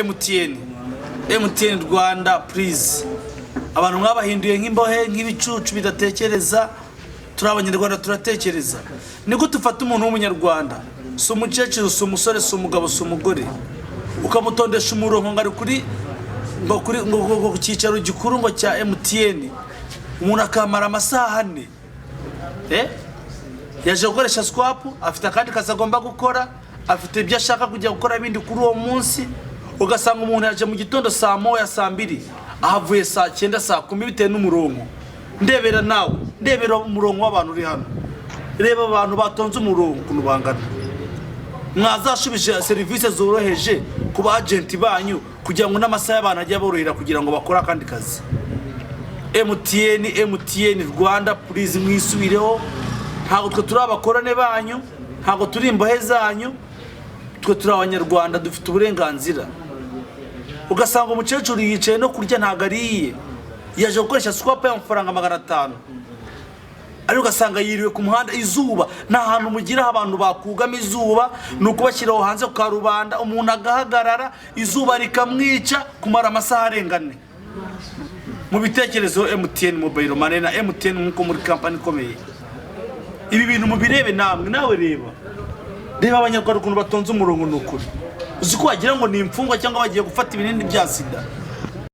MTN Rwanda please abantu mwabahinduye nk'imbohe nk'ibicucu bidatekereza turi abanyarwanda turatekereza niko tufata umuntu w'umunyarwanda si umukecuru si umusore si umugabo si umugore ukamutondesha umurongo ngari kuri ku cyicaro gikuru ngo cya MTN umuntu akamara amasaha 4 yaje gukoresha Swapu afite akandi kazi agomba gukora afite ibyo ashaka kujya gukora bindi kuri uwo munsi ugasanga umuntu yaje mu gitondo saa 1 saa 2 ahavuye saa 9 saa 10 bitewe n'umurongo ndebera nawe ndebera umurongo w'abantu uri hano reba abantu batonze umurongo kunubangana mwazashubije serivisi zoroheje ku ajenti banyu kugira ngo n'amasaha y'abantu ajya borohera kugira ngo bakora kandi kazi. MTN Rwanda please mwisubireho ntago twe turi abakorane banyu ntago turi imbohe zanyu twe turi abanyarwanda dufite uburenganzira ugasanga umukecuru yicaye no kurya ntagariye yaje gukoresha Swapu y'amafaranga 500 ari ugasanga yiriwe ku muhanda izuba nta hantu mugira abantu bakugama izuba nuko bashyiraho hanze ku karubanda umuntu agahagarara izuba rikamwica kumara amasaha arengane mu bitekerezo MTN mobile money na MTN nko muri company ikomeye ibi bintu mubirebe namwe nawe reba abanyarwanda ukuntu batonze umurongo n'ukuri uzi ko wagira ngo ni imfungwa cyangwa bagiye gufata ibinini bya sida